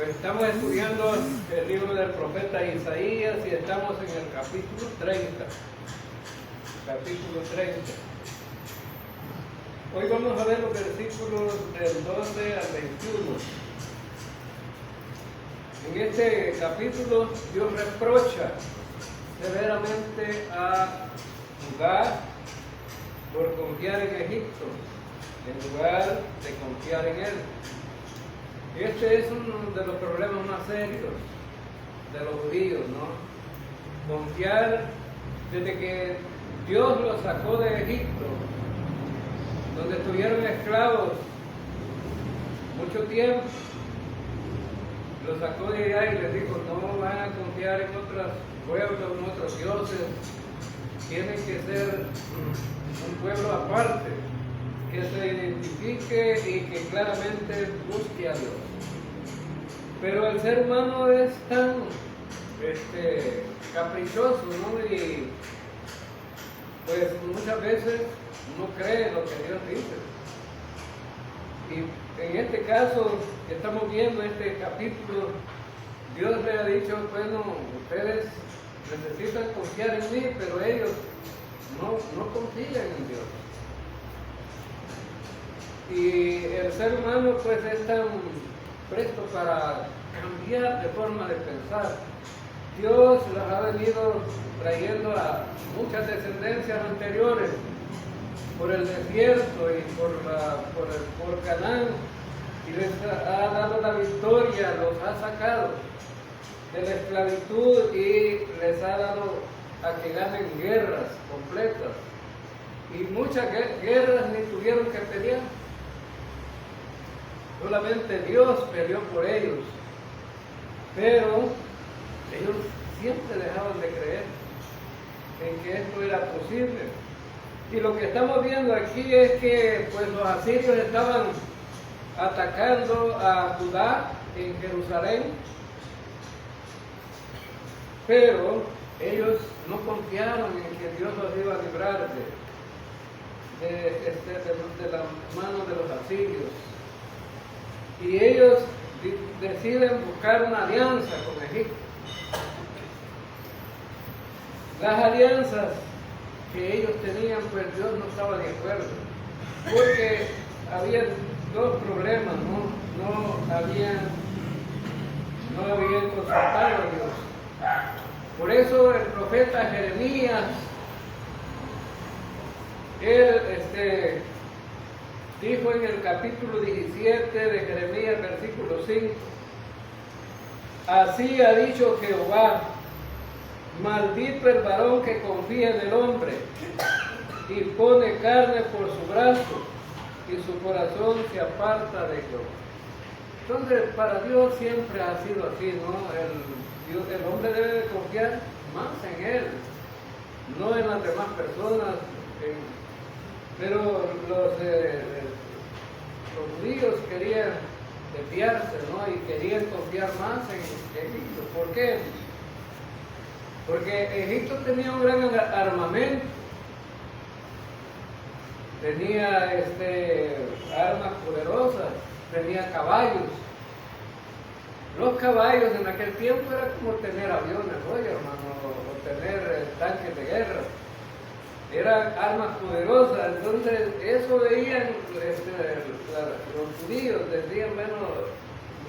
Pues estamos estudiando el libro del profeta Isaías y estamos en el capítulo 30. Capítulo 30. Hoy vamos a ver los versículos del 12 al 21. En este capítulo Dios reprocha severamente a Judá por confiar en Egipto en lugar de confiar en Él. Este es uno de los problemas más serios de los judíos, ¿no? Confiar desde que Dios los sacó de Egipto, donde estuvieron esclavos mucho tiempo, los sacó de allá y les dijo, no van a confiar en otros pueblos, en otros dioses, tienen que ser un pueblo aparte, que se identifique y que claramente busque a Dios. Pero el ser humano es tan caprichoso, ¿no? Y pues muchas veces no cree lo que Dios dice. Y en este caso que estamos viendo este capítulo, Dios le ha dicho, bueno, ustedes necesitan confiar en mí, pero ellos no confían en Dios. Y el ser humano pues es tan presto para cambiar de forma de pensar. Dios los ha venido trayendo a muchas descendencias anteriores por el desierto y por Canaán, y les ha dado la victoria, los ha sacado de la esclavitud y les ha dado a que ganen guerras completas. Y muchas guerras ni tuvieron que pelear. Solamente Dios peleó por ellos, pero ellos siempre dejaban de creer en que esto era posible. Y lo que estamos viendo aquí es que pues, los asirios estaban atacando a Judá en Jerusalén, pero ellos no confiaron en que Dios los iba a librar de la mano de los asirios. Y ellos deciden buscar una alianza con Egipto. Las alianzas que ellos tenían, pues Dios no estaba de acuerdo, porque había dos problemas, no habían consultado a Dios. Por eso el profeta Jeremías, él dijo en el capítulo 17 de Jeremías, versículo 5, así ha dicho Jehová, maldito el varón que confía en el hombre y pone carne por su brazo y su corazón se aparta de Jehová. Entonces, para Dios siempre ha sido así, ¿no? El hombre debe de confiar más en Él, no en las demás personas. Pero los judíos querían desviarse, ¿no? Y querían confiar más en Egipto. ¿Por qué? Porque Egipto tenía un gran armamento, tenía armas poderosas, tenía caballos. Los caballos en aquel tiempo era como tener aviones, oye hermano, o tener tanques de guerra. Eran armas poderosas, entonces eso veían los judíos, decían, bueno,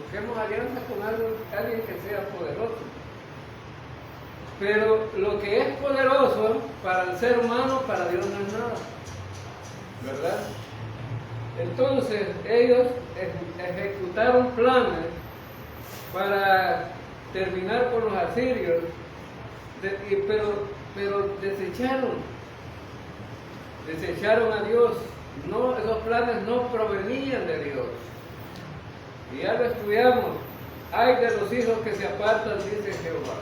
busquemos alianza con alguien que sea poderoso. Pero lo que es poderoso para el ser humano, para Dios no es nada, ¿verdad? Entonces ellos ejecutaron planes para terminar con los asirios, pero desecharon a Dios. No, esos planes no provenían de Dios. Y ya lo estudiamos. Hay de los hijos que se apartan, dice Jehová,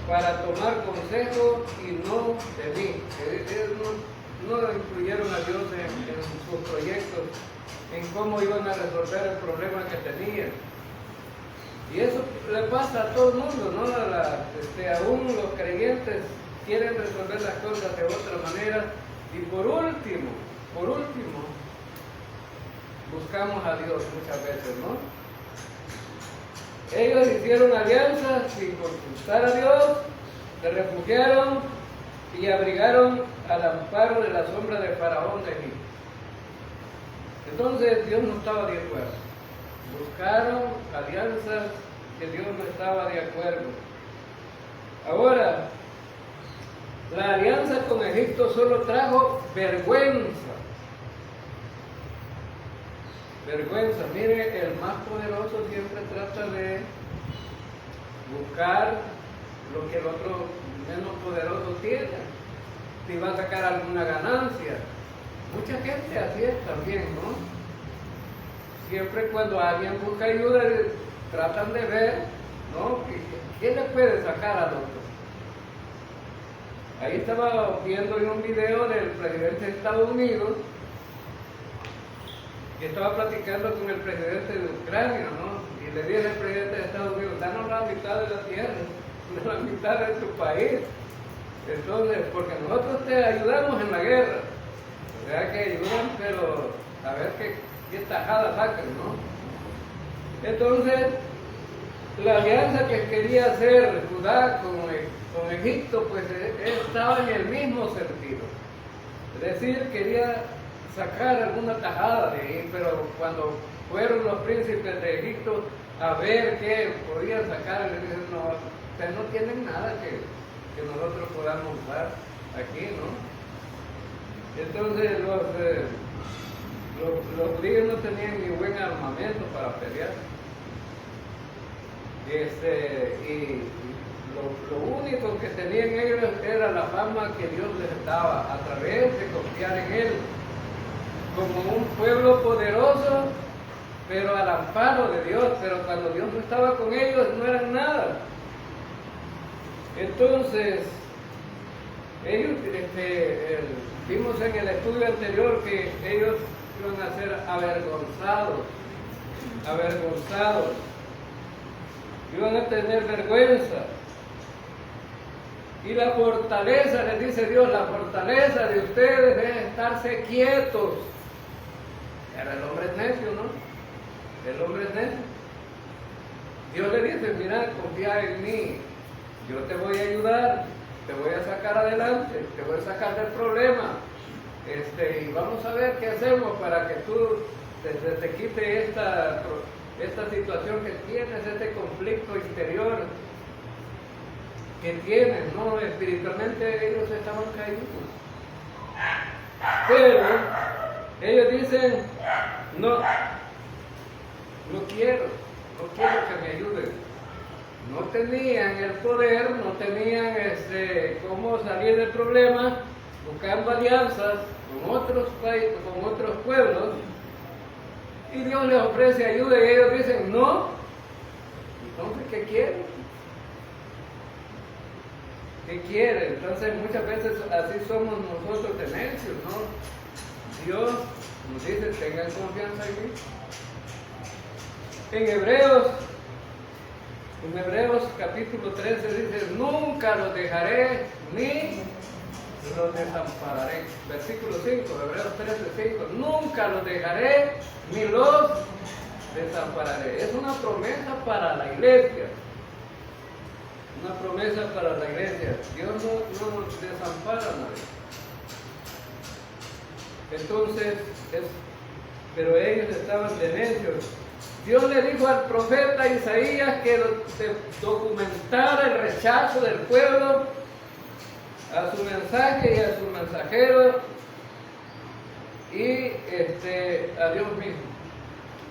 para tomar consejo y no de mí. Ellos no incluyeron a Dios en sus proyectos, en cómo iban a resolver el problema que tenían. Y eso le pasa a todo el mundo, ¿no? Aún los creyentes quieren resolver las cosas de otra manera. Y por último, buscamos a Dios muchas veces, ¿no? Ellos hicieron alianzas sin consultar a Dios, se refugiaron y abrigaron al amparo de la sombra de Faraón de Egipto. Entonces Dios no estaba de acuerdo. Buscaron alianzas que Dios no estaba de acuerdo. Ahora, la alianza con Egipto solo trajo vergüenza. Vergüenza. Mire, el más poderoso siempre trata de buscar lo que el otro menos poderoso tiene, si va a sacar alguna ganancia. Mucha gente así es también, ¿no? Siempre cuando alguien busca ayuda, tratan de ver, ¿no? ¿Quién le puede sacar al otro? Ahí estaba viendo un video del presidente de Estados Unidos, que estaba platicando con el presidente de Ucrania, ¿no? Y le dije al presidente de Estados Unidos, danos la mitad de la tierra, la mitad de tu país. Entonces, porque nosotros te ayudamos en la guerra. O sea que ayudan, pero a ver qué tajada sacan, ¿no? Entonces, la alianza que quería hacer Judá con Egipto, pues estaba en el mismo sentido. Es decir, quería sacar alguna tajada de ahí, pero cuando fueron los príncipes de Egipto a ver qué podían sacar, les dijeron, no, ustedes no tienen nada que nosotros podamos usar aquí, ¿no? Entonces los judíos no tenían ni buen armamento para pelear. Y lo único que tenían ellos era la fama que Dios les daba a través de confiar en Él, como un pueblo poderoso, pero al amparo de Dios. Pero cuando Dios no estaba con ellos, no eran nada. Entonces, ellos, vimos en el estudio anterior que ellos iban a ser avergonzados, iban a tener vergüenza. Y la fortaleza, les dice Dios, la fortaleza de ustedes es estarse quietos. Pero el hombre es necio, ¿no? El hombre es necio. Dios le dice, mira, confía en mí, yo te voy a ayudar, te voy a sacar adelante, te voy a sacar del problema. Y vamos a ver qué hacemos para que tú te quite esta situación que tienes, este conflicto interior que tienes, ¿no? Espiritualmente ellos estaban caídos. Pero ellos dicen, no quiero que me ayuden. No tenían el poder, no tenían cómo salir del problema, buscando alianzas con otros países, con otros pueblos, y Dios les ofrece ayuda y ellos dicen no. Entonces, ¿qué quieren? ¿Qué quieren? Entonces muchas veces así somos nosotros de necios, ¿no? Dios nos dice, tengan confianza en mí. En Hebreos capítulo 13 dice, nunca los dejaré ni los desampararé. Versículo 5, Hebreos 13, 5, nunca los dejaré ni los desampararé. Es una promesa para la iglesia. Una promesa para la iglesia. Dios no nos desampara a nadie. Entonces, pero ellos estaban de necios. Dios le dijo al profeta Isaías que documentara el rechazo del pueblo a su mensaje y a su mensajero y a Dios mismo.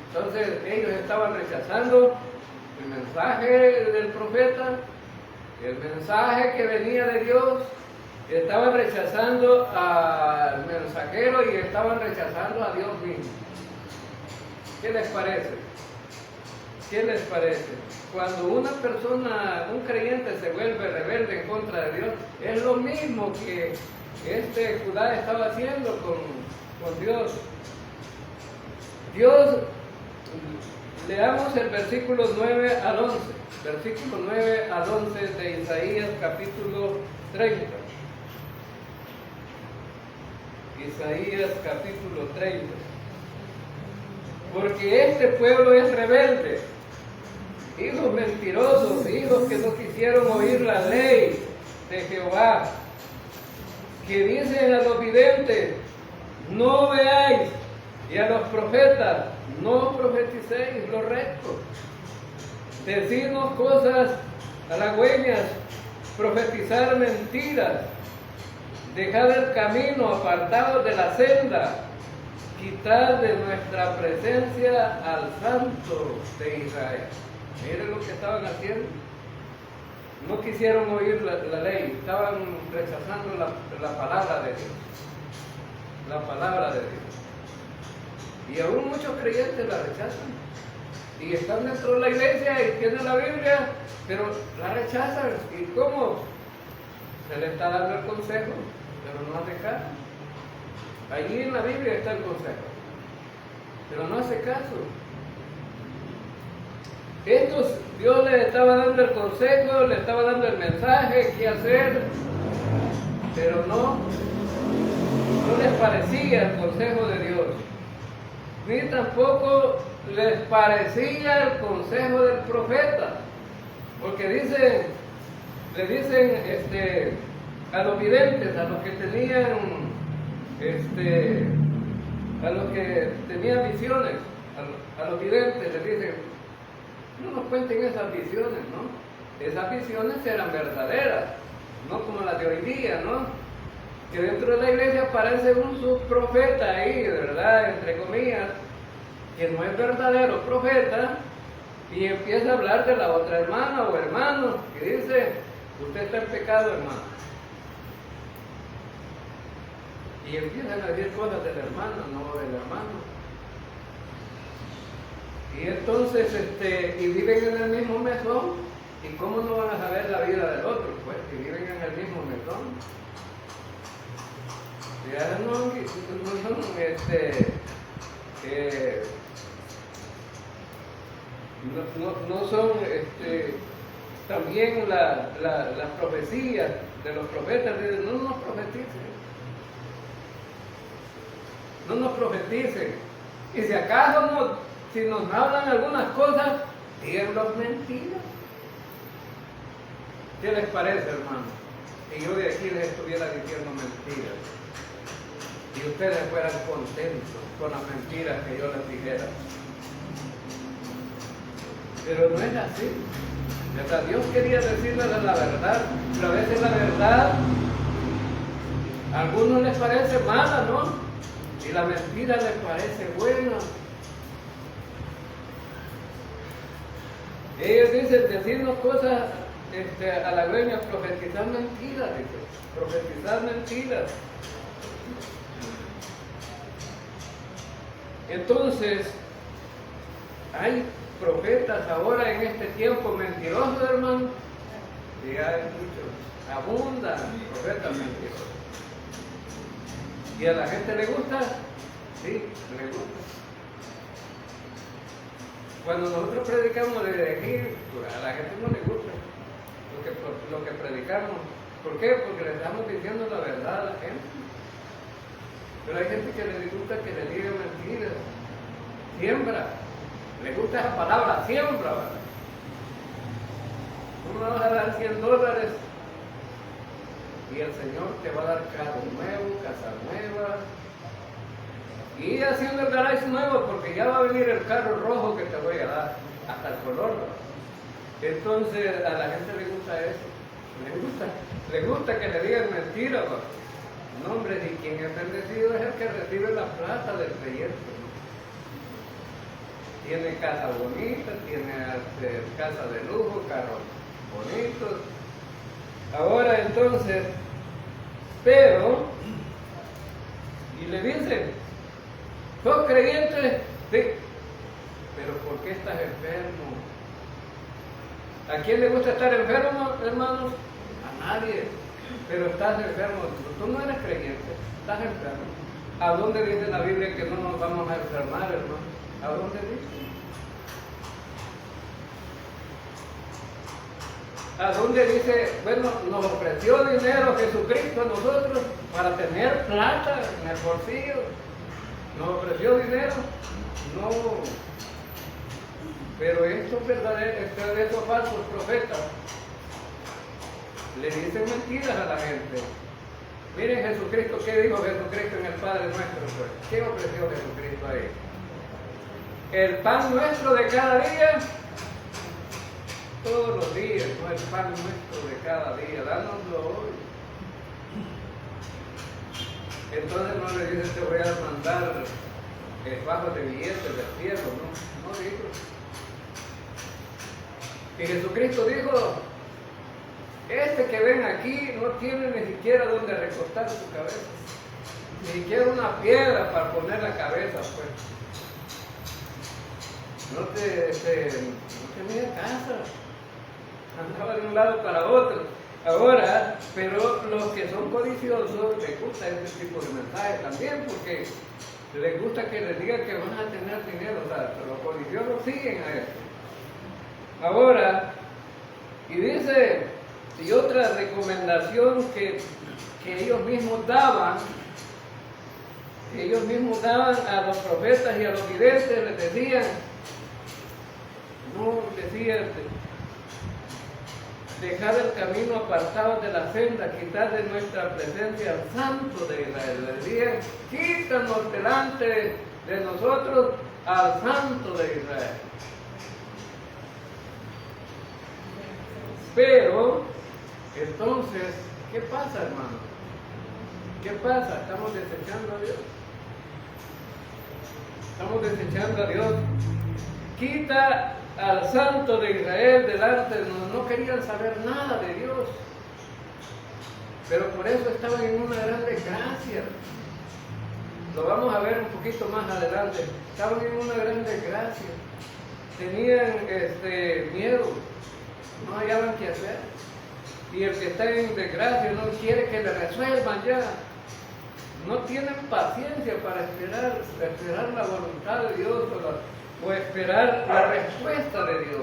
Entonces ellos estaban rechazando el mensaje del profeta, el mensaje que venía de Dios, estaban rechazando al mensajero y estaban rechazando a Dios mismo. ¿Qué les parece? ¿Qué les parece? Cuando una persona, un creyente se vuelve rebelde en contra de Dios, es lo mismo que Judá estaba haciendo con Dios. Leamos el versículo 9 al 11. Versículo 9 al 11 de Isaías capítulo 30. Isaías capítulo 30. Porque este pueblo es rebelde hijos mentirosos, hijos que no quisieron oír la ley de Jehová, que dicen a los videntes, no veáis, y a los profetas, no profeticéis lo recto. Decirnos cosas halagüeñas, profetizar mentiras, dejar el camino apartado de la senda, quitar de nuestra presencia al Santo de Israel. Miren lo que estaban haciendo. No quisieron oír la ley, estaban rechazando la palabra de Dios. La palabra de Dios. Y aún muchos creyentes la rechazan. Y están dentro de la iglesia y tienen la Biblia, pero la rechazan. ¿Y cómo? Se les está dando el consejo, pero no hace caso. Allí en la Biblia está el consejo, pero no hace caso. Estos, Dios les estaba dando el consejo, les estaba dando el mensaje, qué hacer, pero no les parecía el consejo de Dios, ni tampoco les parecía el consejo del profeta, porque le dicen a los videntes, a los que tenían visiones, a los videntes les dicen, no nos cuenten esas visiones, ¿no? Esas visiones eran verdaderas, no como las de hoy día, ¿no? Que dentro de la iglesia aparece un subprofeta ahí, ¿verdad? Entre comillas, que no es verdadero profeta, y empieza a hablar de la otra hermana o hermano, que dice, usted está en pecado, hermano. Y empiezan a decir cosas del hermano, no del hermano. Y entonces, y viven en el mismo mesón, ¿y cómo no van a saber la vida del otro? Pues, si viven en el mismo mesón. Ya no son, no son, también las profecías de los profetas, dicen, no nos profeticen. No nos profeticen. Y si acaso si nos hablan algunas cosas, díganlos mentiras. ¿Qué les parece, hermano? Y yo de aquí les estuviera diciendo mentiras. Y ustedes fueran contentos con las mentiras que yo les dijera. Pero no es así. ¿Verdad? Dios quería decirles la verdad, pero a veces la verdad a algunos les parece mala, ¿no? Y la mentira les parece buena. Ellos dicen, decirnos cosas halagüeñas, profetizar mentiras, dice, profetizar mentiras. Entonces, hay profetas ahora en este tiempo mentirosos, hermano, y hay muchos, abundan profetas mentirosos. ¿Y a la gente le gusta? Sí, le gusta. Cuando nosotros predicamos desde aquí, a la gente no le gusta lo que predicamos. ¿Por qué? Porque le estamos diciendo la verdad a la gente. Pero hay gente que le gusta que le digan mentiras. Siembra. Le gusta esa palabra, siembra, ¿verdad? Tú me vas a dar $100 y el Señor te va a dar carro nuevo, casa nueva. Y ir haciendo el garage nuevo porque ya va a venir el carro rojo que te voy a dar, hasta el color, ¿verdad? Entonces a la gente le gusta eso. Le gusta que le digan mentiras, ¿verdad? No, hombre, y quien es bendecido es el que recibe la plata del creyente, ¿no? Tiene casa bonita, tiene casa de lujo, carros bonitos. Ahora entonces, pero, y le dicen, ¿sos creyente? Sí, pero ¿por qué estás enfermo? ¿A quién le gusta estar enfermo, hermanos? A nadie. Pero estás enfermo, tú no eres creyente, estás enfermo. ¿A dónde dice la Biblia que no nos vamos a enfermar, hermano? ¿A dónde dice? ¿A dónde dice, bueno, nos ofreció dinero Jesucristo a nosotros para tener plata en el bolsillo? ¿Nos ofreció dinero? No. Pero estos falsos profetas le dicen mentiras a la gente. Miren Jesucristo, ¿qué dijo Jesucristo en el Padre Nuestro? Pues, ¿qué ofreció Jesucristo ahí? El pan nuestro de cada día, todos los días, no el pan nuestro de cada día, dánoslo hoy. Entonces no le dice te voy a mandar bajos de billetes del cielo, no dijo. Y Jesucristo dijo, este que ven aquí no tiene ni siquiera donde recostar su cabeza, ni siquiera una piedra para poner la cabeza, pues. No tenía casa, andaba de un lado para otro. Ahora, pero los que son codiciosos les gusta este tipo de mensajes también, porque les gusta que les digan que van a tener dinero, o sea, los codiciosos siguen a eso. Ahora, y dice, y otra recomendación que ellos mismos daban a los profetas y a los videntes, les decían, dejar el camino apartado de la senda, quitar de nuestra presencia al Santo de Israel. Les decían, quítanos delante de nosotros al Santo de Israel. Pero, entonces, ¿qué pasa, hermano? ¿Qué pasa? ¿Estamos desechando a Dios? Estamos desechando a Dios. Quita al Santo de Israel delante de nosotros. No querían saber nada de Dios. Pero por eso estaban en una gran desgracia. Lo vamos a ver un poquito más adelante. Estaban en una gran desgracia. Tenían miedo. No hallaban qué hacer. Y el que está en desgracia no quiere que le resuelvan ya. No tienen paciencia para esperar la voluntad de Dios o esperar la respuesta de Dios.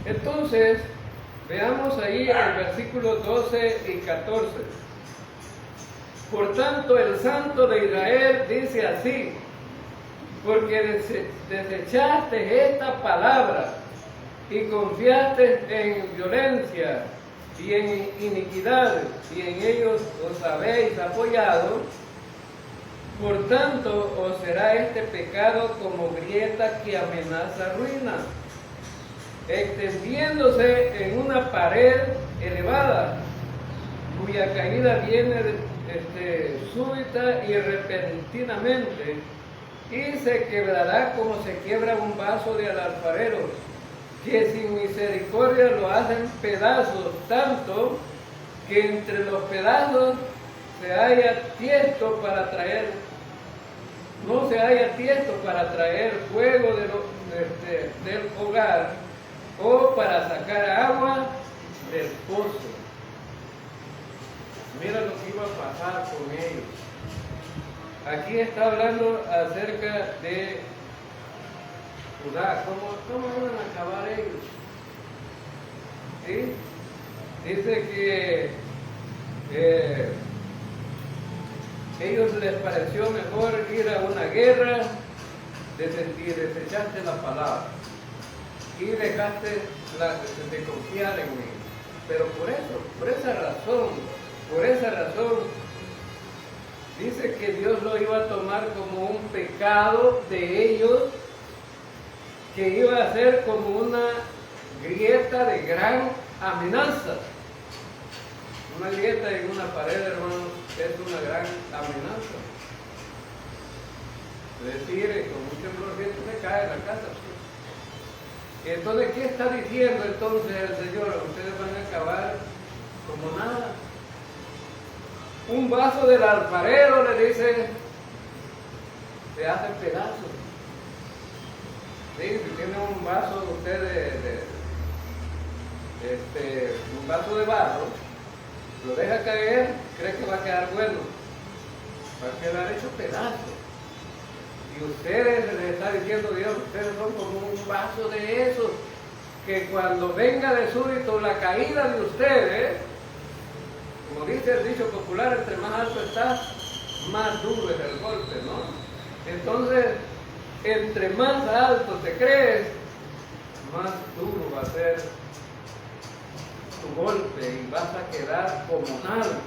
Entonces, veamos ahí el versículo 12 y 14. Por tanto, el Santo de Israel dice así, porque desechaste esta palabra y confiaste en violencia y en iniquidad, y en ellos os habéis apoyado, por tanto os será este pecado como grieta que amenaza ruina, extendiéndose en una pared elevada, cuya caída viene súbita y repentinamente, y se quebrará como se quiebra un vaso de alfarero, que sin misericordia lo hacen pedazos, tanto que entre los pedazos no se haya tiesto para traer fuego del hogar o para sacar agua del pozo. Mira lo que iba a pasar con ellos. Aquí está hablando acerca de Judá. ¿Cómo iban a acabar ellos? ¿Sí? Dice que ellos les pareció mejor ir a una guerra y desechaste la palabra y dejaste de confiar en mí. Pero por esa razón, dice que Dios lo iba a tomar como un pecado de ellos, que iba a ser como una grieta de gran amenaza. Una grieta en una pared, hermanos, es una gran amenaza. Es decir, con un temblorcito se cae la casa. Entonces, ¿qué está diciendo entonces el Señor? Ustedes van a acabar como nada. Un vaso del alfarero, le dice, se hace pedazos. ¿Sí? Si tiene un vaso usted un vaso de barro, lo deja caer, cree que va a quedar bueno, va a quedar hecho pedazos. Y ustedes, les está diciendo Dios, ustedes son como un vaso de esos, que cuando venga de súbito la caída de ustedes, como dice el dicho popular, entre más alto está, más duro es el golpe, ¿no? Entonces, entre más alto te crees, más duro va a ser tu golpe y vas a quedar como nada.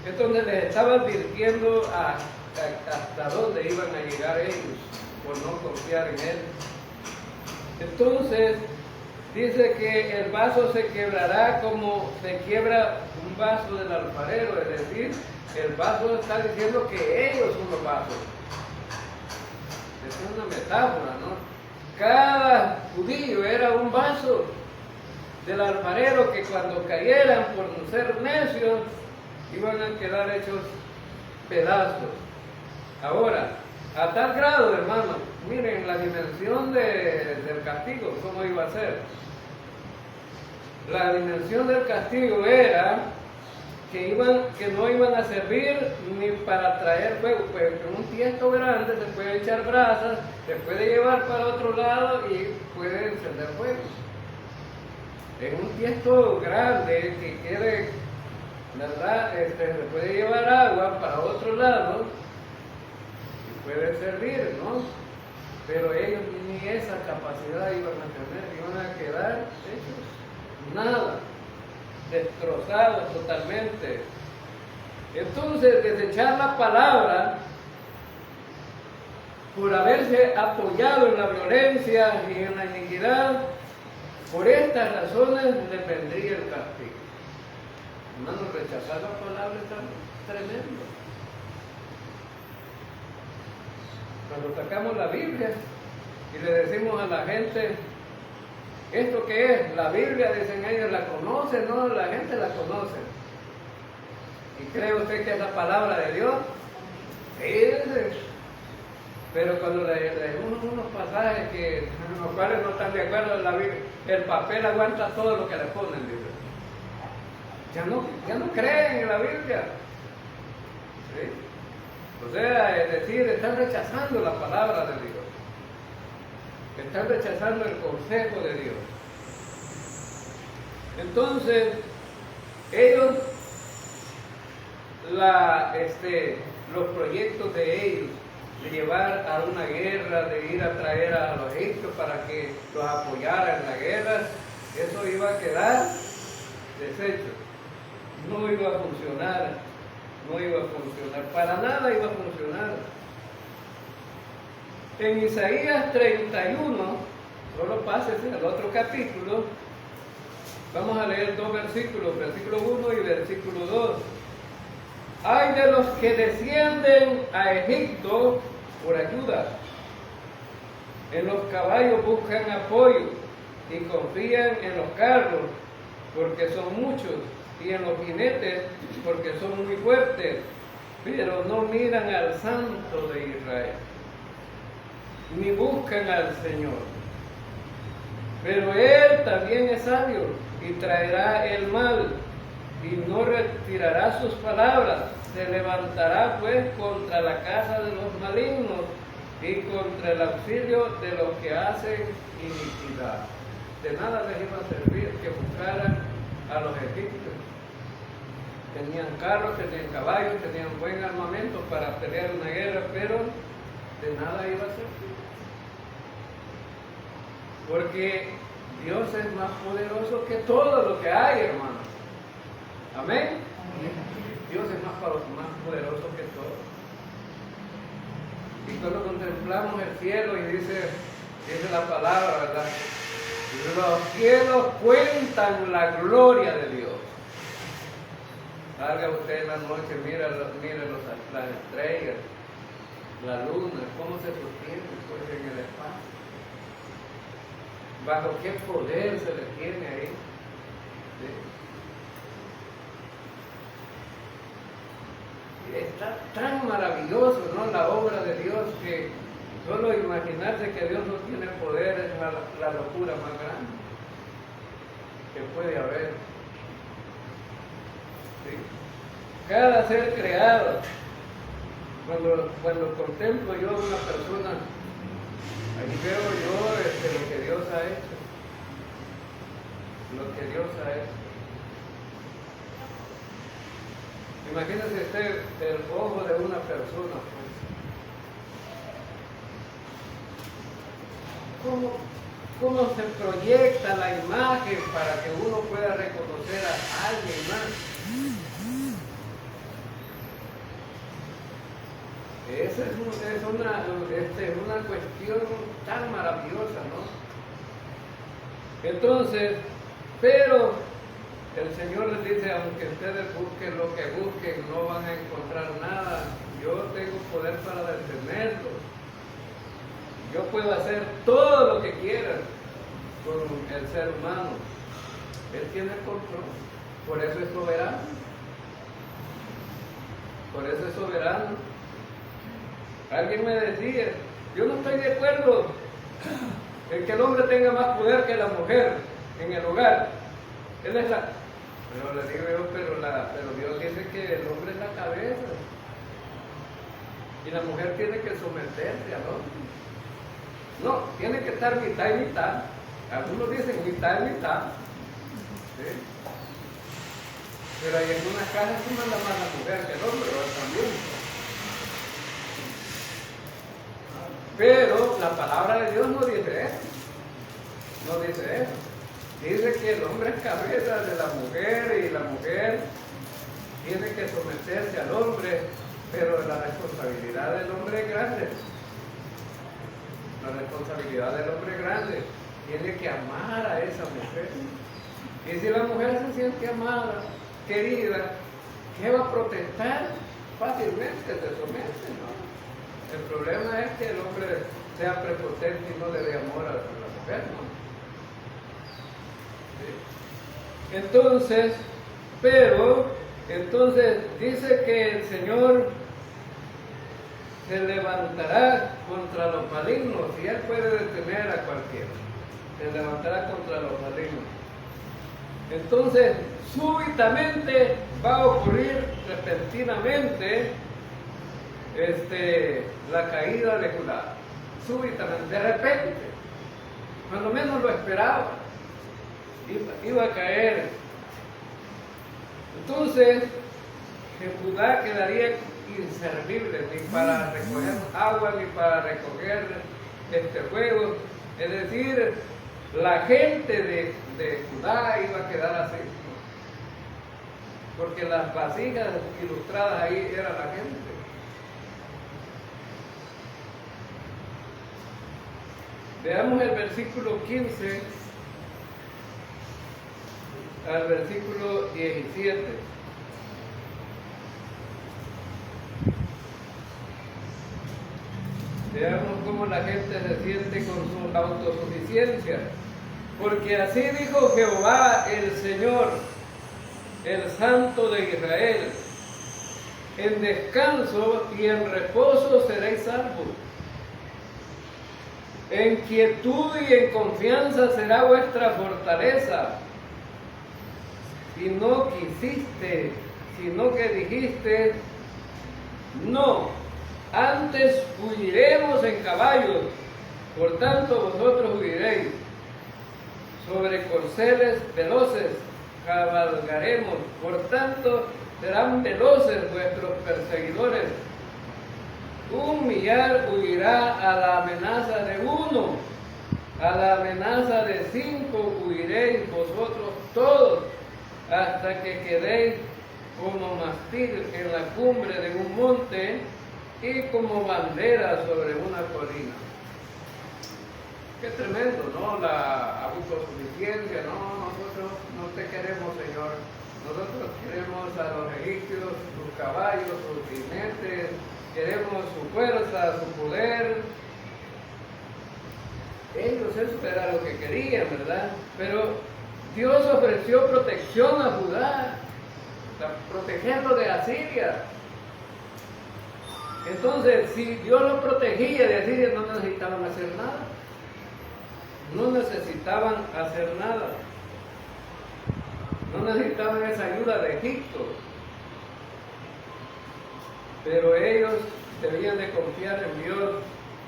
Entonces les estaba advirtiendo hasta dónde iban a llegar ellos por no confiar en él. Entonces dice que el vaso se quebrará como se quiebra un vaso del alfarero, es decir, el vaso está diciendo que ellos son los vasos. Es una metáfora, ¿no? Cada judío era un vaso del alfarero que cuando cayeran por no ser necios iban a quedar hechos pedazos. Ahora, a tal grado, hermanos, miren la dimensión del castigo, ¿cómo iba a ser? La dimensión del castigo era que no iban a servir ni para traer fuego, pues en un tiesto grande se puede echar brasas, se puede llevar para otro lado y puede encender fuego. En un tiesto grande que quede, ¿verdad? Se puede llevar agua para otro lado y puede servir, ¿no? Pero ellos ni esa capacidad iban a tener, iban a quedar hechos nada, destrozados totalmente. Entonces, desechar la palabra por haberse apoyado en la violencia y en la iniquidad, por estas razones les vendría el castigo. Hermano, rechazar la palabra es tremendo. Cuando sacamos la Biblia y le decimos a la gente, ¿esto qué es? La Biblia, dicen ellos, ¿la conocen? No, la gente la conoce. ¿Y cree usted que es la palabra de Dios? Sí, pero cuando leemos unos pasajes en los cuales no están de acuerdo en la Biblia, el papel aguanta todo lo que le ponen, dice. Ya no creen en la Biblia. ¿Sí? O sea, es decir, están rechazando la palabra de Dios. Están rechazando el consejo de Dios. Entonces, ellos, los proyectos de ellos, de llevar a una guerra, de ir a traer a los egipcios para que los apoyaran en la guerra, eso iba a quedar deshecho. No iba a funcionar, para nada iba a funcionar. En Isaías 31, solo pásense al otro capítulo, vamos a leer dos versículos, versículo 1 y versículo 2. Ay de los que descienden a Egipto por ayuda. En los caballos buscan apoyo y confían en los carros porque son muchos y en los jinetes porque son muy fuertes, pero no miran al Santo de Israel, ni buscan al Señor. Pero Él también es sabio y traerá el mal y no retirará sus palabras. Se levantará pues contra la casa de los malignos y contra el auxilio de los que hacen iniquidad. De nada les iba a servir que buscaran a los egipcios. Tenían carros, tenían caballos, tenían buen armamento para pelear una guerra, pero de nada iba a servir. Porque Dios es más poderoso que todo lo que hay, hermanos. Amén. Dios es más poderoso que todo. Y cuando contemplamos el cielo y dice la palabra, ¿verdad? Los cielos cuentan la gloria de Dios. Salga usted en la noche, mira las estrellas, la luna, cómo se sostiene pues, en el espacio. ¿Bajo qué poder se le tiene ahí? ¿Sí? Está tan maravilloso, ¿no? La obra de Dios, que solo imaginarse que Dios no tiene poder es la locura más grande que puede haber. ¿Sí? Cada ser creado, cuando contemplo yo a una persona, ahí veo yo lo que Dios ha hecho. Lo que Dios ha hecho. Imagínense usted el ojo de una persona, pues. ¿Cómo se proyecta la imagen para que uno pueda reconocer a alguien más? Esa es una cuestión tan maravillosa, ¿no? Entonces, pero el Señor les dice, aunque ustedes busquen lo que busquen, no van a encontrar nada. Yo tengo poder para detenerlo. Yo puedo hacer todo lo que quiera con el ser humano. Él tiene el control. Por eso es soberano. Por eso es soberano. Alguien me decía, yo no estoy de acuerdo en que el hombre tenga más poder que la mujer en el hogar. Él es la... Pero le digo yo, pero Dios dice que el hombre es la cabeza. Y la mujer tiene que someterse al hombre. No, tiene que estar mitad y mitad. Algunos dicen mitad y mitad. ¿Sí? Pero hay en unas casas que manda más la mujer que el hombre, también. Pero la palabra de Dios no dice eso. No dice eso. Dice que el hombre es cabeza de la mujer y la mujer tiene que someterse al hombre, pero la responsabilidad del hombre es grande. La responsabilidad del hombre es grande. Tiene que amar a esa mujer. Y si la mujer se siente amada, querida, ¿qué va a protestar? Fácilmente se somete, ¿no? El problema es que el hombre sea prepotente y no le dé amor a la mujer, ¿no? Sí. Entonces dice que el Señor se levantará contra los malignos y Él puede detener a cualquiera. Se levantará contra los malignos. Entonces, súbitamente va a ocurrir repentinamente la caída de Judá. Súbitamente, de repente, cuando menos lo esperaba, iba a caer. Entonces, que Judá quedaría inservible, ni para recoger agua, ni para recoger fuego. Es decir, la gente de Judá iba a quedar así, porque las vasijas ilustradas ahí era la gente. Veamos el versículo 15 al versículo 17. Veamos cómo la gente se siente con su autosuficiencia. Porque así dijo Jehová el Señor, el Santo de Israel: en descanso y en reposo seréis salvos. En quietud y en confianza será vuestra fortaleza. Si no quisiste, sino que dijiste, no, antes huiremos en caballos, por tanto vosotros huiréis. Sobre corceles veloces cabalgaremos, por tanto serán veloces vuestros perseguidores. Un millar huirá a la amenaza de uno, a la amenaza de 5 huiréis vosotros todos, hasta que quedéis como mástil en la cumbre de un monte y como bandera sobre una colina. Qué tremendo, ¿no? La autosuficiencia, ¿no? Nosotros no te queremos, Señor. Nosotros queremos a los egipcios, sus caballos, sus jinetes, queremos su fuerza, su poder. Ellos, eso era lo que querían, ¿verdad? Pero Dios ofreció protección a Judá, protegerlo de Asiria. Entonces, si Dios lo protegía de Asiria, no necesitaban hacer nada. No necesitaban hacer nada. No necesitaban esa ayuda de Egipto. Pero ellos debían de confiar en Dios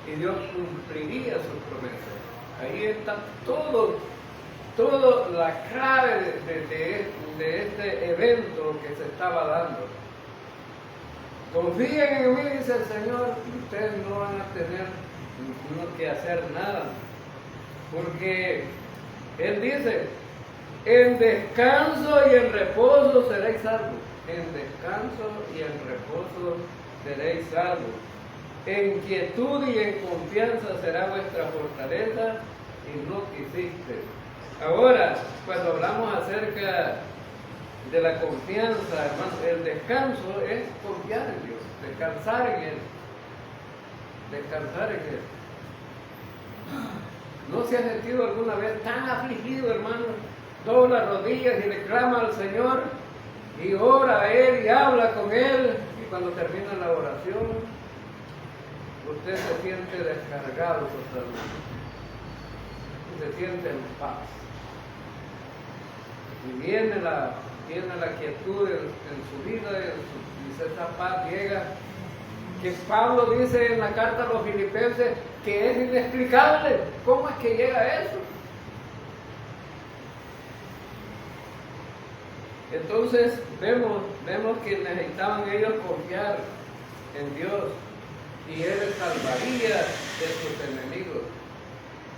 y Dios cumpliría sus promesas. Ahí está todo la clave de este evento que se estaba dando. confíen en mí, dice el Señor, y ustedes no van a tener que hacer nada. Porque Él dice, en descanso y en reposo seréis salvos. En descanso y en reposo seréis salvos. En quietud y en confianza será vuestra fortaleza y no quisiste. Ahora, cuando hablamos acerca de la confianza, hermano, el descanso es confiar en Dios, descansar en Él. Descansar en Él. ¿No se ha sentido alguna vez tan afligido, hermano? Dobla las rodillas y le clama al Señor y ora a Él y habla con Él, y cuando termina la oración usted se siente descargado totalmente, se siente en paz y viene la quietud en su vida, y esa paz llega, que Pablo dice en la carta a los Filipenses que es inexplicable. ¿Cómo es que llega eso? Entonces vemos que necesitaban ellos confiar en Dios y Él les salvaría de sus enemigos.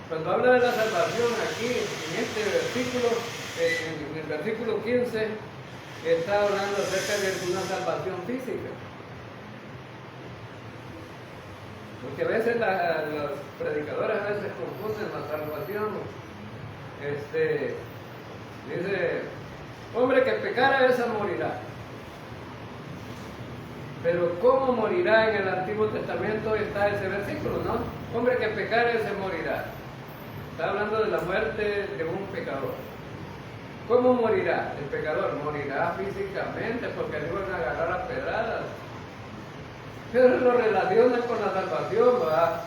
Cuando habla de la salvación aquí, en este versículo, en el versículo 15, está hablando acerca de una salvación física. Porque a veces los predicadores a veces confunden la salvación. Dice, hombre que pecara esa morirá. Pero ¿cómo morirá? En el Antiguo Testamento está ese versículo, ¿no? Hombre que pecara ese morirá. Está hablando de la muerte de un pecador. ¿Cómo morirá el pecador? Morirá físicamente porque le van a agarrar a pedradas. Pero lo relaciona con la salvación, ¿verdad?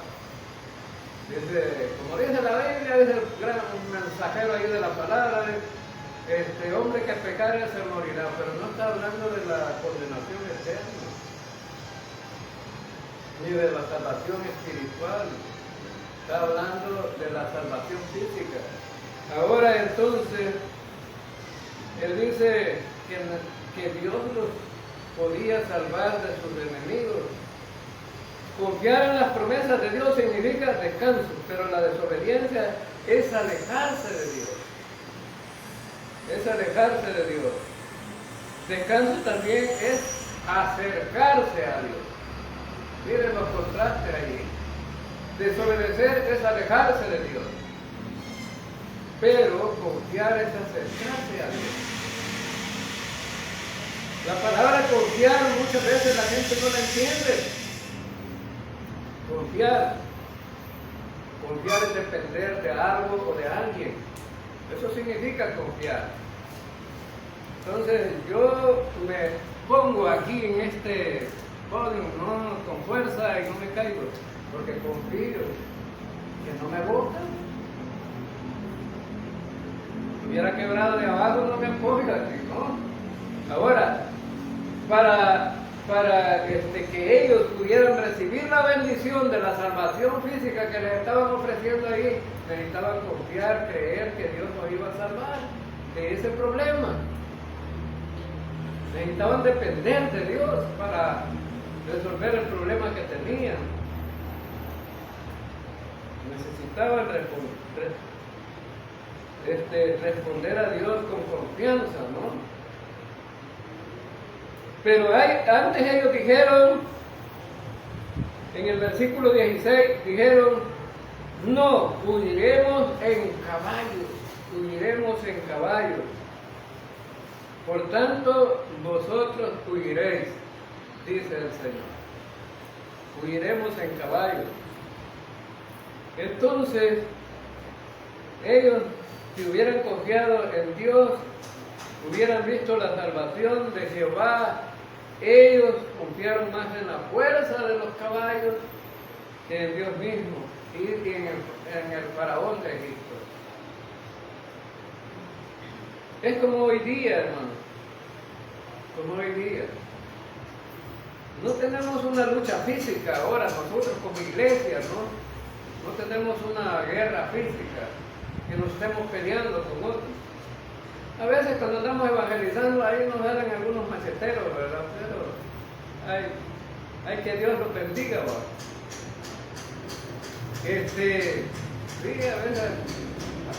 Dice, como dice la Biblia, dice el gran mensajero ahí de la palabra, hombre que pecare se morirá, pero no está hablando de la condenación eterna, ni de la salvación espiritual, está hablando de la salvación física. Ahora entonces, él dice que Dios los podía salvar de sus enemigos. Confiar en las promesas de Dios significa descanso, pero la desobediencia es alejarse de Dios. Es alejarse de Dios. Descanso también es acercarse a Dios. Miren los contrastes allí. Desobedecer es alejarse de Dios, pero confiar es acercarse a Dios. La palabra confiar muchas veces la gente no la entiende. Confiar es depender de algo o de alguien. Eso significa confiar. Entonces yo me pongo aquí en este podio, ¿no? Con fuerza y no me caigo, porque confío que no me botan. Si hubiera quebrado de abajo no me apoya, ¿no? Ahora, para que ellos pudieran recibir la bendición de la salvación física que les estaban ofreciendo ahí, necesitaban confiar, creer que Dios los iba a salvar de ese problema. Necesitaban depender de Dios para resolver el problema que tenían. Necesitaban responder a Dios con confianza, ¿no? Pero antes ellos dijeron, en el versículo 16, dijeron, no, huiremos en caballos. Por tanto, vosotros huiréis, dice el Señor. Huiremos en caballos. Entonces, ellos, si hubieran confiado en Dios, hubieran visto la salvación de Jehová, ellos confiaron más en la fuerza de los caballos que en Dios mismo y en el faraón de Egipto. Es como hoy día, hermano, como hoy día. No tenemos una lucha física ahora nosotros como iglesia, ¿no? No tenemos una guerra física que nos estemos peleando con otros. A veces cuando andamos evangelizando ahí nos salen algunos macheteros, ¿verdad? Pero hay que Dios los bendiga, ¿va? Sí, a veces,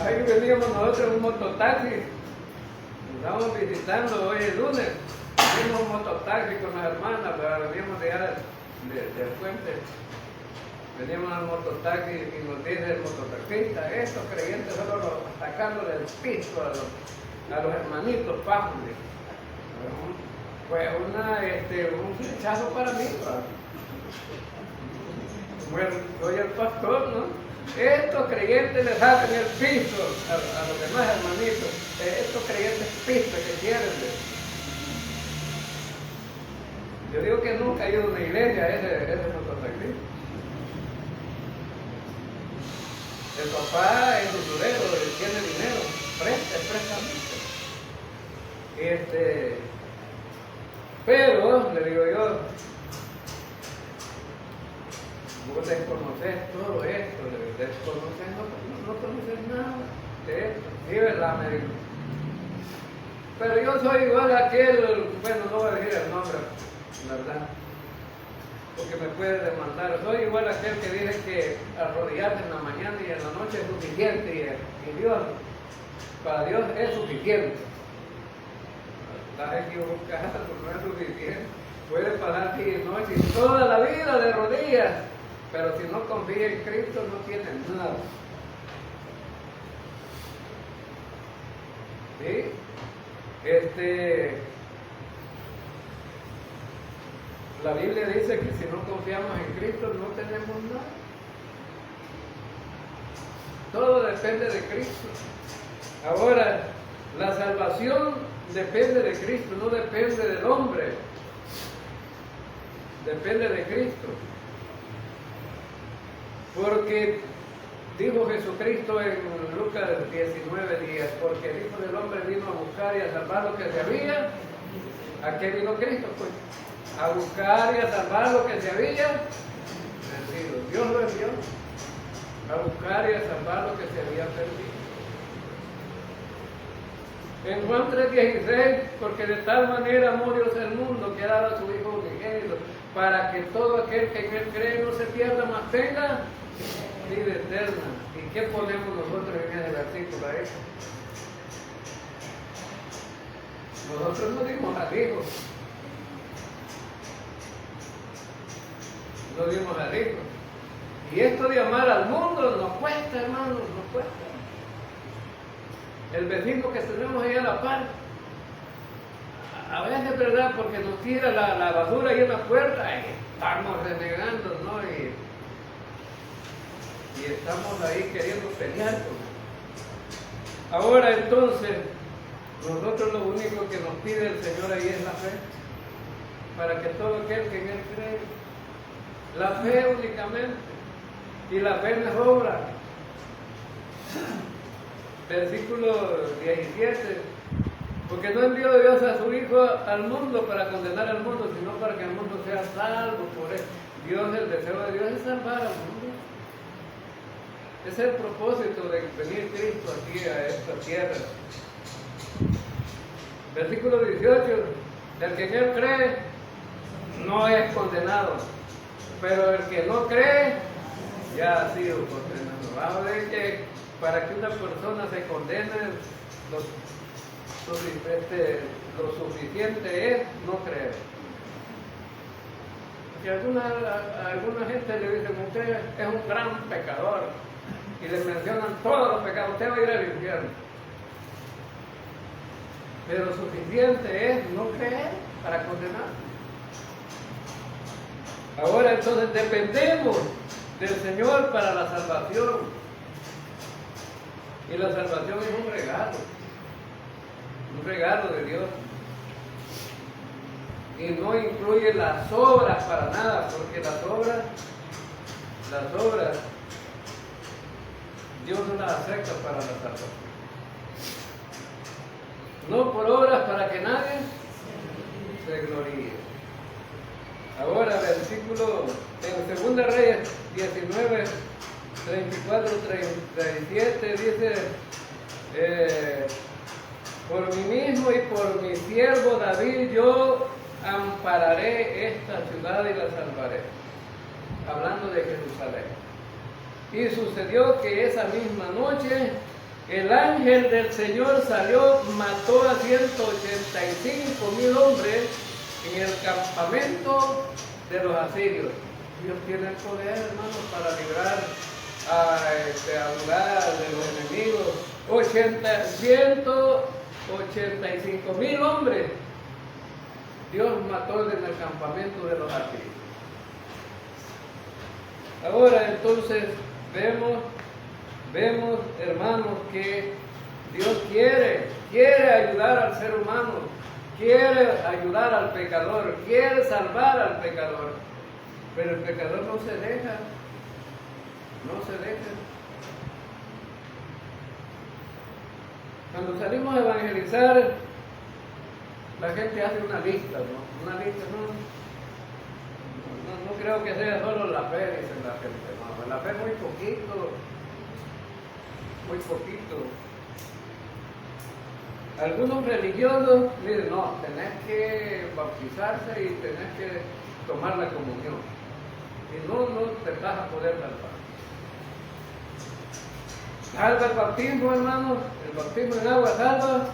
ahí veníamos nosotros en un mototaxi, estábamos visitando hoy el lunes, venimos un mototaxi con las hermanas, veníamos de allá del puente, veníamos al mototaxi y nos dice el mototaxista, estos creyentes solo sacándole el piso a los hermanitos, pájole. Pues un flechazo para mí, ¿va? Bueno, soy el pastor, ¿no? Estos creyentes les hacen el piso a los demás hermanitos. Estos creyentes pistos que quieren. Yo digo que nunca ha ido a una iglesia ese mototaxista. El papá es usurero, tiene dinero, presta mucho. Pero, le digo yo, vos desconoces todo esto, no conoces nada de esto. Sí, ¿verdad? Me dijo. Pero yo soy igual a aquel, bueno, no voy a decir el nombre, ¿verdad? Porque me puede demandar. Soy igual a aquel que dice que arrodillarse en la mañana y en la noche es suficiente y Dios, para Dios es suficiente. Estás equivocado, no es suficiente. Puede pasar día y noche y toda la vida de rodillas, pero si no confía en Cristo no tiene nada. ¿Sí? La Biblia dice que si no confiamos en Cristo no tenemos nada. Todo depende de Cristo. Ahora, la salvación depende de Cristo, no depende del hombre. Depende de Cristo. Porque dijo Jesucristo en Lucas 19:10, porque el Hijo del Hombre vino a buscar y a salvar lo que se había. ¿A qué vino Cristo? Pues a buscar y a salvar lo que se había perdido. Dios lo envió a buscar y a salvar lo que se había perdido. En Juan 3:16, porque de tal manera amó Dios el mundo que ha dado a su Hijo unigénito, para que todo aquel que en él cree no se pierda, mas tenga vida eterna. ¿Y qué ponemos nosotros en ese versículo ahí? Nosotros no dimos al Hijo. No dimos al Hijo. Y esto de amar al mundo nos cuesta, hermanos, nos cuesta. El vecino que tenemos ahí a la par, a veces, ¿verdad? Porque nos tira la basura ahí en la puerta, estamos renegando, ¿no? Y estamos ahí queriendo pelear con él. Ahora entonces, nosotros lo único que nos pide el Señor ahí es la fe, para que todo aquel que en él cree, la fe únicamente, y la fe no es obra. Versículo 17, porque no envió Dios a su Hijo al mundo para condenar al mundo, sino para que el mundo sea salvo por él. Dios, el deseo de Dios es salvar al mundo. Ese es el propósito de venir Cristo aquí a esta tierra. Versículo 18, el que en él cree no es condenado, pero el que no cree ya ha sido condenado. Vamos a ver que para que una persona se condene, lo suficiente es no creer. Porque alguna gente le dice, usted es un gran pecador, y le mencionan todos los pecados, usted va a ir al infierno. Pero lo suficiente es no creer para condenar. Ahora entonces dependemos del Señor para la salvación. Y la salvación es un regalo de Dios. Y no incluye las obras para nada, porque las obras, Dios no las acepta para la salvación. No por obras para que nadie se gloríe. Ahora, versículo en 2 Reyes 19, 34, 37 dice, por mí mismo y por mi siervo David yo ampararé esta ciudad y la salvaré. Hablando de Jerusalén. Y sucedió que esa misma noche el ángel del Señor salió, mató a 185,000 hombres en el campamento de los asirios. Dios tiene el poder, hermanos, para librar a lugar de los enemigos. 185,000 hombres Dios mató en el campamento de los asirios. Ahora entonces vemos, hermanos, que Dios quiere ayudar al ser humano, quiere ayudar al pecador, quiere salvar al pecador, pero el pecador no se deja. Cuando salimos a evangelizar, la gente hace una lista, ¿no? Una lista, no creo que sea solo la fe, dice la gente, no, la fe es muy poquito. Algunos religiosos dicen, no, tenés que bautizarse y tenés que tomar la comunión, y no te vas a poder salvar. ¿Salva el bautismo, hermanos? ¿El bautismo en agua salva?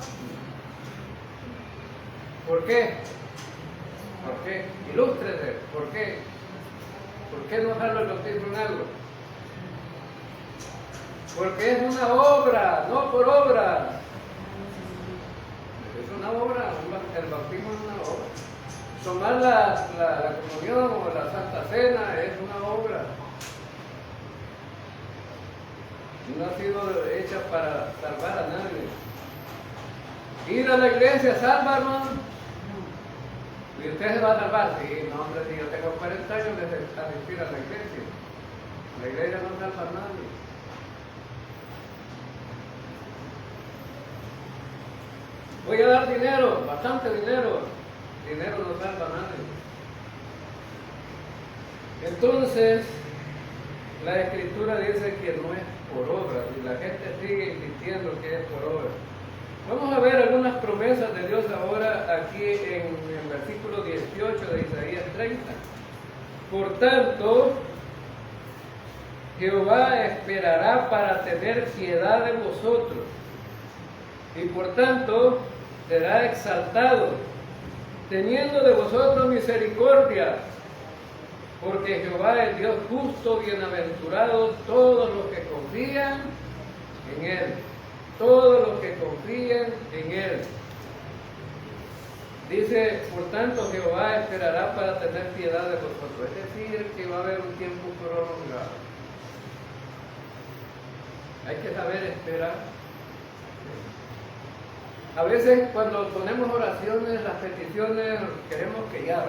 ¿Por qué? Ilústrese, ¿por qué? ¿Por qué no salva el bautismo en agua? Porque es una obra, no por obra. Es una obra, el bautismo es una obra. Tomar la comunión o la Santa Cena es una obra. No ha sido hecha para salvar a nadie. Ir a la iglesia salva, hermano. ¿Y usted se va a salvar? Sí, no, hombre, si yo tengo 40 años de asistir a la iglesia. La iglesia no salva a nadie. Voy a dar dinero, bastante dinero. Dinero no salva a nadie. Entonces, la Escritura dice que no es por obra, y la gente sigue insistiendo que es por obra. Vamos a ver algunas promesas de Dios ahora aquí en el versículo 18 de Isaías 30. Por tanto, Jehová esperará para tener piedad de vosotros, y por tanto será exaltado, teniendo de vosotros misericordia, porque Jehová es Dios justo, bienaventurados todos los que confían en Él. Todos los que confían en Él. Dice, por tanto, Jehová esperará para tener piedad de vosotros. Es decir, que va a haber un tiempo prolongado. Hay que saber esperar. A veces cuando ponemos oraciones, las peticiones, queremos que ya.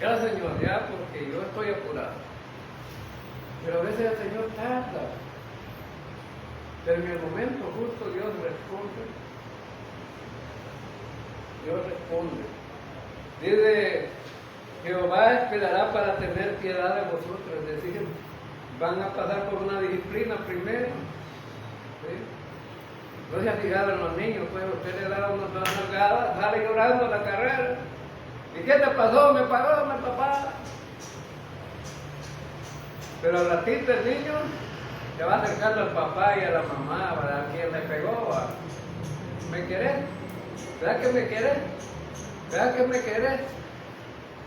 Ya, Señor, ya, porque yo estoy apurado. Pero a veces el Señor tarda. Pero en el momento justo Dios responde. Dice, Jehová esperará para tener piedad de vosotros. Es decir, van a pasar por una disciplina primero. ¿Sí? No se ha fijado en los niños, pues usted le da unas nalgadas, sale llorando a la carrera. ¿Y qué te pasó? Me pagó mi papá. Pero al ratito el niño se va acercando al papá y a la mamá, ¿verdad? ¿Quién le pegó? ¿Me querés? ¿Verdad que me querés? ¿Verdad que me querés?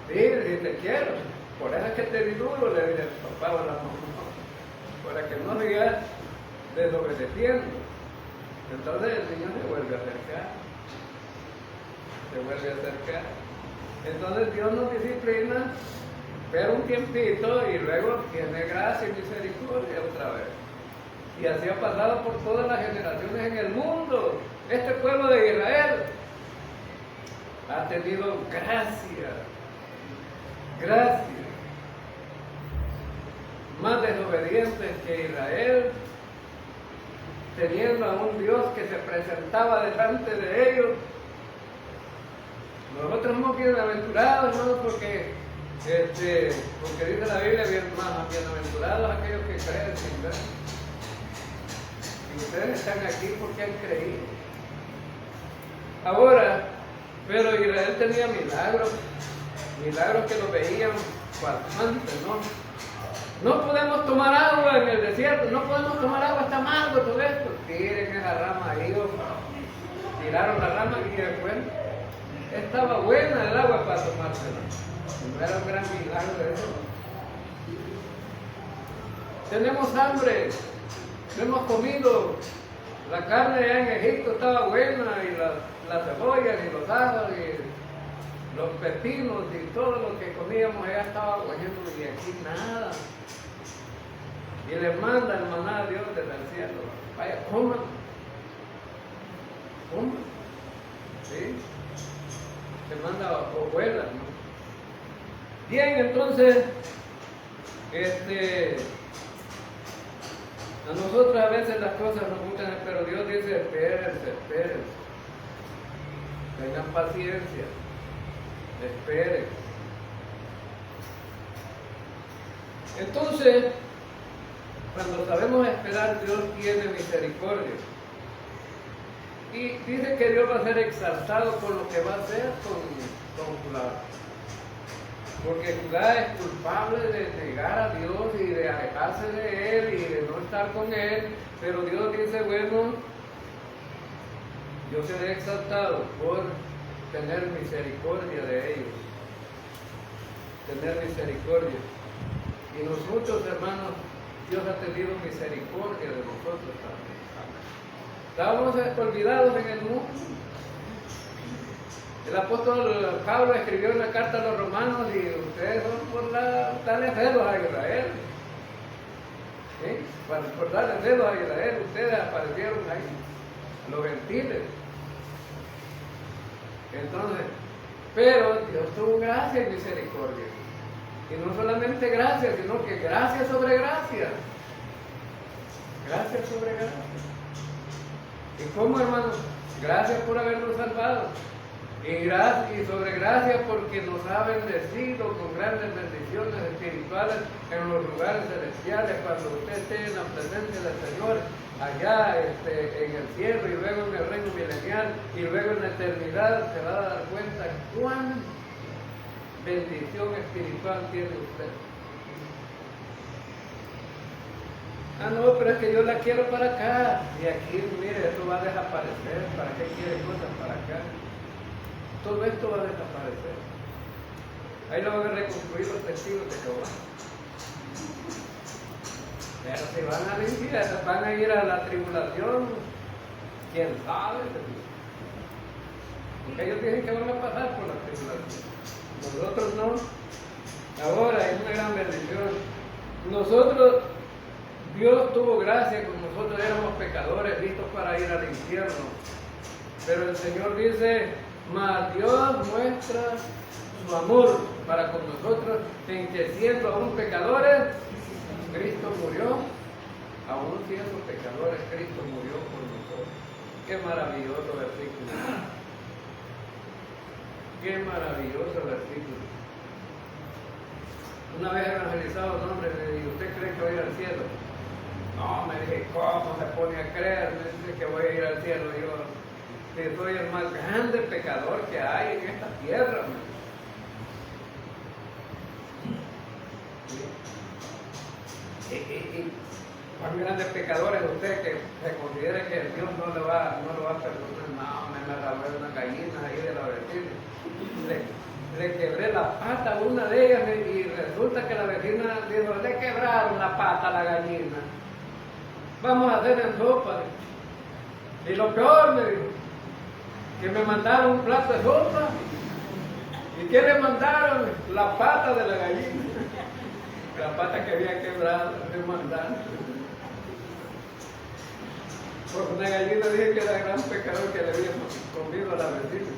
Sí, te quiero. Por eso es que te di duro, le dice el papá o la mamá, para que no sigas desobedeciendo. Entonces el niño se vuelve a acercar. Entonces Dios nos disciplina, pero un tiempito y luego tiene gracia y misericordia otra vez. Y así ha pasado por todas las generaciones en el mundo. Este pueblo de Israel ha tenido gracia. Más desobedientes que Israel, teniendo a un Dios que se presentaba delante de ellos. Nosotros somos bienaventurados, ¿no? Porque dice la Biblia, bienaventurados aquellos que creen sin ver. Y ustedes están aquí porque han creído. Ahora, Pero Israel tenía milagros que lo veían bastante, ¿no? No podemos tomar agua en el desierto, no podemos tomar agua, está amargo todo esto. Tiren esa rama ahí, tiraron la rama y después estaba buena el agua para tomársela. No era un gran milagro de eso. Tenemos hambre, no hemos comido. La carne allá en Egipto estaba buena y las cebollas y los ajos y los pepinos y todo lo que comíamos allá estaba bueno y aquí nada. Y le manda el maná a Dios desde el cielo. Vaya, coman. ¿Sí? Se manda hojuelas, ¿no? Bien, entonces, a nosotros a veces las cosas nos gustan, pero Dios dice, espérense. Tengan paciencia. Esperen. Entonces, cuando sabemos esperar, Dios tiene misericordia. Y dice que Dios va a ser exaltado por lo que va a hacer con Judá. Porque Judá es culpable de negar a Dios y de alejarse de Él y de no estar con Él. Pero Dios dice, bueno, yo seré exaltado por tener misericordia de ellos. Tener misericordia. Y nosotros, hermanos, Dios ha tenido misericordia de nosotros también. Estábamos olvidados en el mundo. El apóstol Pablo escribió una carta a los romanos y ustedes son por darle celos a Israel. ¿Sí? Por darle celos a Israel, ustedes aparecieron ahí, los gentiles. Entonces, pero Dios tuvo gracia y misericordia. Y no solamente gracia, sino que gracia sobre gracia. Gracia sobre gracia. ¿Y cómo, hermanos? Gracias por habernos salvado. Y sobre gracia porque nos ha bendecido con grandes bendiciones espirituales en los lugares celestiales cuando usted esté en la presencia del Señor, allá en el cielo y luego en el reino milenial y luego en la eternidad se va a dar cuenta cuán bendición espiritual tiene usted. Ah, no, pero es que yo la quiero para acá. Y aquí, mire, esto va a desaparecer. ¿Para qué quiere cosas para acá? Todo esto va a desaparecer. Ahí lo van a reconstruir los testigos de Jehová. Pero si van a vivir, van a ir a la tribulación, quién sabe. Porque ellos dicen que van a pasar por la tribulación. Nosotros no. Ahora es una gran bendición. Nosotros, Dios tuvo gracia con nosotros, éramos pecadores, listos para ir al infierno. Pero el Señor dice, mas Dios muestra su amor para con nosotros, en que siendo aún pecadores, Cristo murió. Aún siendo pecadores, Cristo murió por nosotros. Qué maravilloso versículo. Qué maravilloso versículo. Una vez evangelizado un hombre me dijo, ¿usted cree que voy a ir al cielo? No, me dije, ¿cómo se pone a creer? Me dice que voy a ir al cielo. Yo, que soy el más grande pecador que hay en esta tierra. Y cuán grande pecador es usted que se considere que Dios no lo va a perdonar. No, me robé una gallina ahí de la vecina. Le quebré la pata a una de ellas y resulta que la vecina dijo, le quebraron la pata a la gallina. Vamos a hacer en sopa. Y lo peor, me dijo, que me mandaron un plato de sopa. ¿Y qué le mandaron? La pata de la gallina. La pata que había quebrado, le mandaron. Porque una gallina dije que era gran pecador que le había comido a la vecina.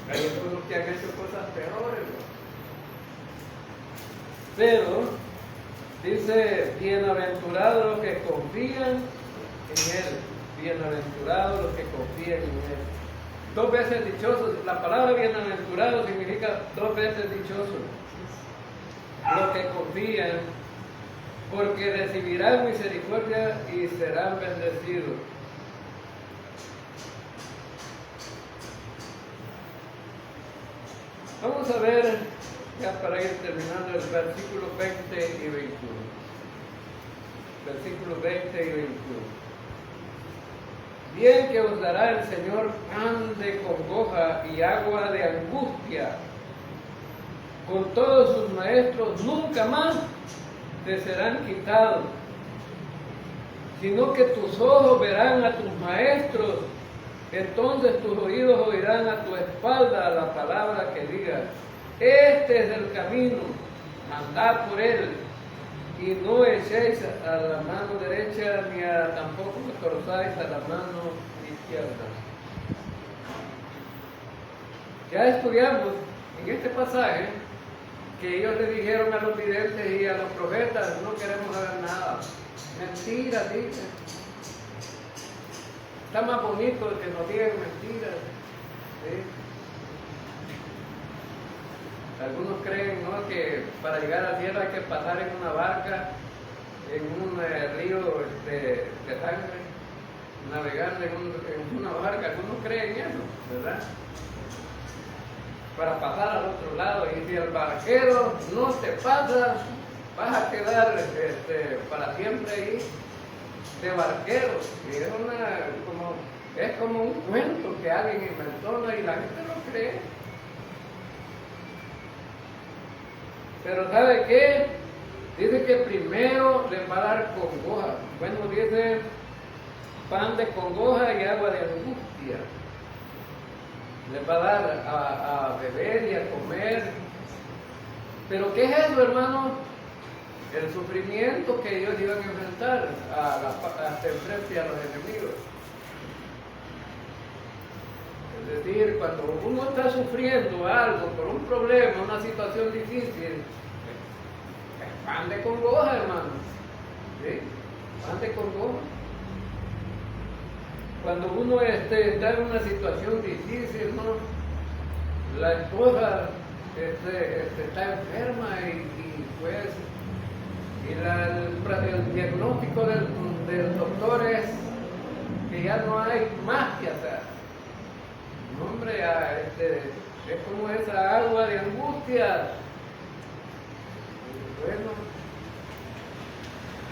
Hay algunos que han hecho cosas peores. Pero dice, bienaventurados los que confían en Él. Bienaventurados los que confían en Él. Dos veces dichosos. La palabra bienaventurado significa dos veces dichosos. Los que confían, porque recibirán misericordia y serán bendecidos. Vamos a ver, ya para ir terminando, el versículo 20 y 21. Versículos 20 y 21. Bien que os dará el Señor pan de congoja y agua de angustia. Con todos sus maestros nunca más te serán quitados, sino que tus ojos verán a tus maestros, entonces tus oídos oirán a tu espalda la palabra que diga: este es el camino, andad por él, y no echéis a la mano derecha, ni tampoco os torzáis a la mano izquierda. Ya estudiamos en este pasaje que ellos le dijeron a los videntes y a los profetas: no queremos saber nada. Mentira, dicen. Está más bonito que nos digan mentiras. ¿Sí? Algunos creen, ¿no?, que para llegar al cielo hay que pasar en una barca, en un río de sangre, navegando en una barca. Algunos creen eso, ¿verdad? Para pasar al otro lado. Y si el barquero no te pasa, vas a quedar para siempre ahí de barquero. Y es como un cuento que alguien inventó y la gente lo cree. Pero ¿sabe qué? Dice que primero les va a dar congoja. Bueno, dice pan de congoja y agua de angustia. Les va a dar a beber y a comer. ¿Pero qué es eso, hermano? El sufrimiento que ellos iban a enfrentar hasta enfrente a los enemigos. Es decir, cuando uno está sufriendo algo por un problema, una situación difícil, es pan de congoja, hermano. ¿Sí? Pan de congoja. Cuando uno está en una situación difícil, ¿no?, la esposa está enferma y pues el diagnóstico del doctor es que ya no hay más que hacer. No, hombre, es como esa agua de angustia. Bueno,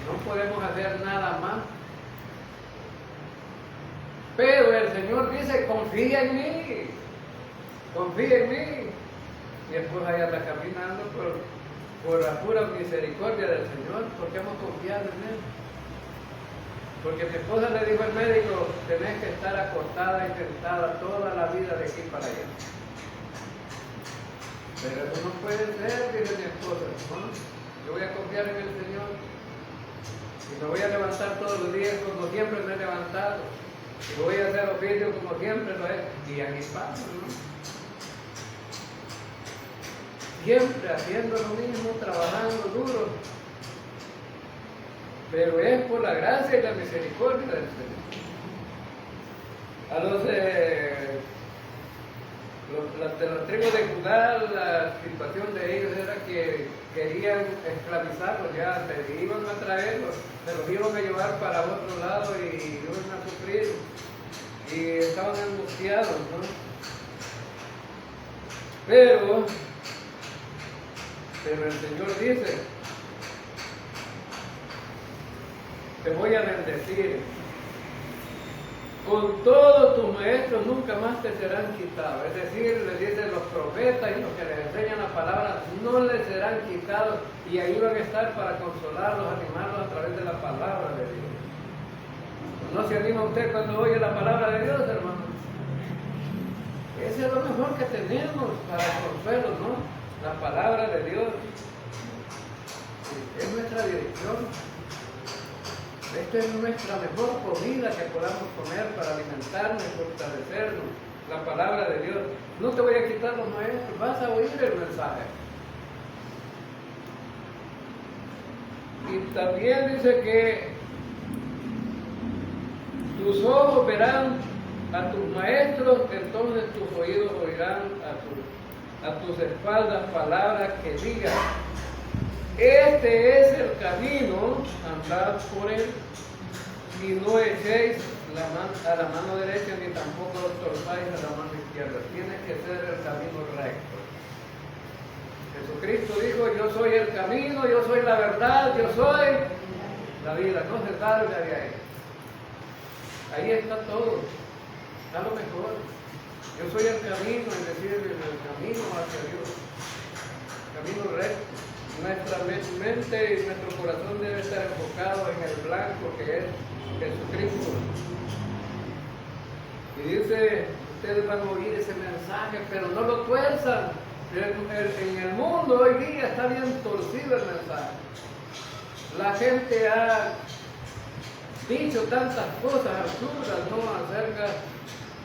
no podemos hacer nada más. Pero el Señor dice: confía en mí, confía en mí. Mi esposa ya está caminando por la pura misericordia del Señor, porque hemos confiado en Él. Porque mi esposa le dijo al médico: tenés que estar acostada y sentada toda la vida de aquí para allá. Pero eso no puede ser, dice mi esposa, ¿no? Yo voy a confiar en el Señor y me voy a levantar todos los días como siempre me he levantado, y voy a hacer oficio como siempre lo he hecho. Y aquí pasa, ¿no? Siempre haciendo lo mismo, trabajando duro. Pero es por la gracia y la misericordia del Señor. A los de la tribu de Judá, la situación de ellos era que querían esclavizarlos, ya se iban a traerlos, se los iban a llevar para otro lado y iban a sufrir. Y estaban angustiados, ¿no? Pero el Señor dice: te voy a bendecir. Con todos tus maestros nunca más te serán quitados. Es decir, les dicen los profetas y los que les enseñan la palabra, no les serán quitados, y ahí van a estar para consolarlos, animarlos a través de la palabra de Dios. ¿No se anima usted cuando oye la palabra de Dios, hermano? Ese es lo mejor que tenemos para consuelo, ¿no? La palabra de Dios. Es nuestra dirección. Esta es nuestra mejor comida que podamos comer para alimentarnos y fortalecernos. La palabra de Dios. No te voy a quitar los maestros, vas a oír el mensaje. Y también dice que tus ojos verán a tus maestros, entonces tus oídos oirán a tus espaldas palabras que digan: este es el camino, andad por él, y no echéis a la mano derecha, ni tampoco os torzáis a la mano izquierda. Tiene que ser el camino recto. yo soy el camino, yo soy la verdad, yo soy la vida. No se salga de ahí. Ahí está todo, está lo mejor. Yo soy el camino, es decir, el camino hacia Dios, camino recto. Nuestra mente y nuestro corazón debe estar enfocado en el blanco que es Jesucristo. Y dice, ustedes van a oír ese mensaje, pero no lo tuerzan. En el mundo hoy día está bien torcido el mensaje. La gente ha dicho tantas cosas absurdas, ¿no?, acerca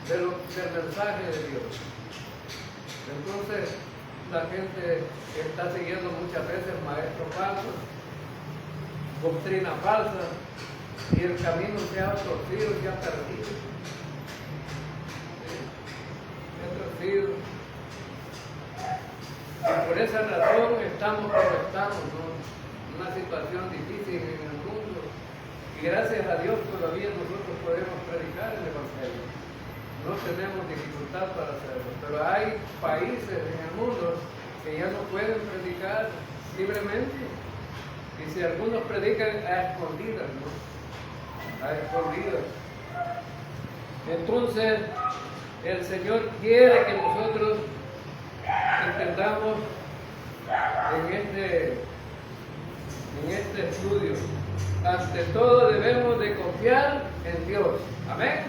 del mensaje de Dios. Entonces, la gente está siguiendo muchas veces maestros falsos, doctrina falsa, y el camino se ha torcido, se ha perdido. Se ha torcido. Y por esa razón estamos como estamos, ¿no?, en una situación difícil en el mundo. Y gracias a Dios todavía nosotros podemos predicar el Evangelio. No tenemos dificultad para hacerlo, pero hay países en el mundo que ya no pueden predicar libremente. Y si algunos predican a escondidas, ¿no?, a escondidas. Entonces, el Señor quiere que nosotros entendamos en este estudio. Ante todo debemos de confiar en Dios. Amén.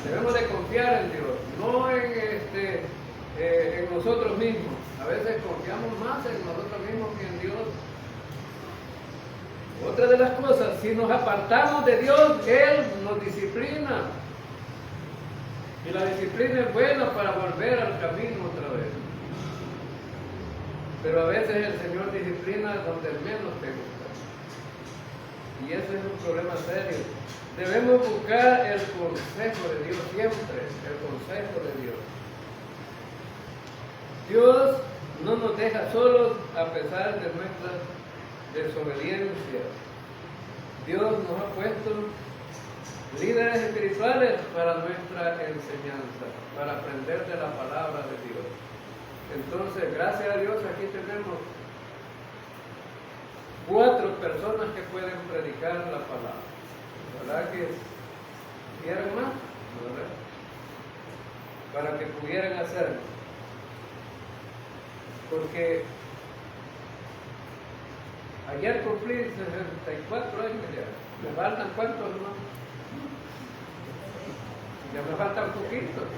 Debemos de confiar en Dios, no en nosotros mismos. A veces confiamos más en nosotros mismos que en Dios. Otra de las cosas, si nos apartamos de Dios, Él nos disciplina. Y la disciplina es buena para volver al camino otra vez. Pero a veces el Señor disciplina donde menos te gusta. Y ese es un problema serio. Debemos buscar el consejo de Dios siempre, el consejo de Dios. Dios no nos deja solos a pesar de nuestra desobediencia. Dios nos ha puesto líderes espirituales para nuestra enseñanza, para aprender de la palabra de Dios. Entonces, gracias a Dios, aquí tenemos 4 personas que pueden predicar la palabra. ¿Verdad que quieran más? ¿Verdad? Para que pudieran hacerlo. Porque ayer cumplí 64 años ya. ¿Me faltan cuántos más? Ya me faltan poquitos.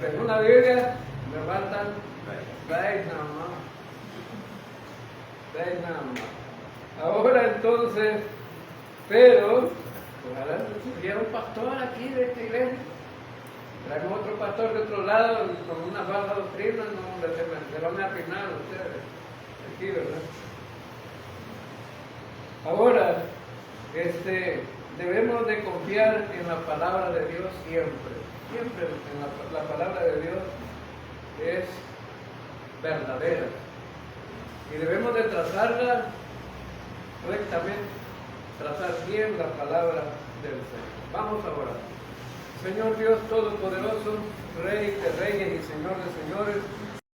En una Biblia me faltan 6 nada más. 6 nada más. Ahora entonces, pero ojalá hubiera un pastor aquí de esta iglesia. Traemos otro pastor de otro lado con una falsa doctrina, no, se van a afinar ustedes aquí, ¿verdad? Ahora, debemos de confiar en la palabra de Dios siempre. Siempre en la palabra de Dios es verdadera. Y debemos de trazarla correctamente, trazar bien la palabra del Señor. Vamos a orar. Señor Dios Todopoderoso, Rey de reyes y Señor de señores,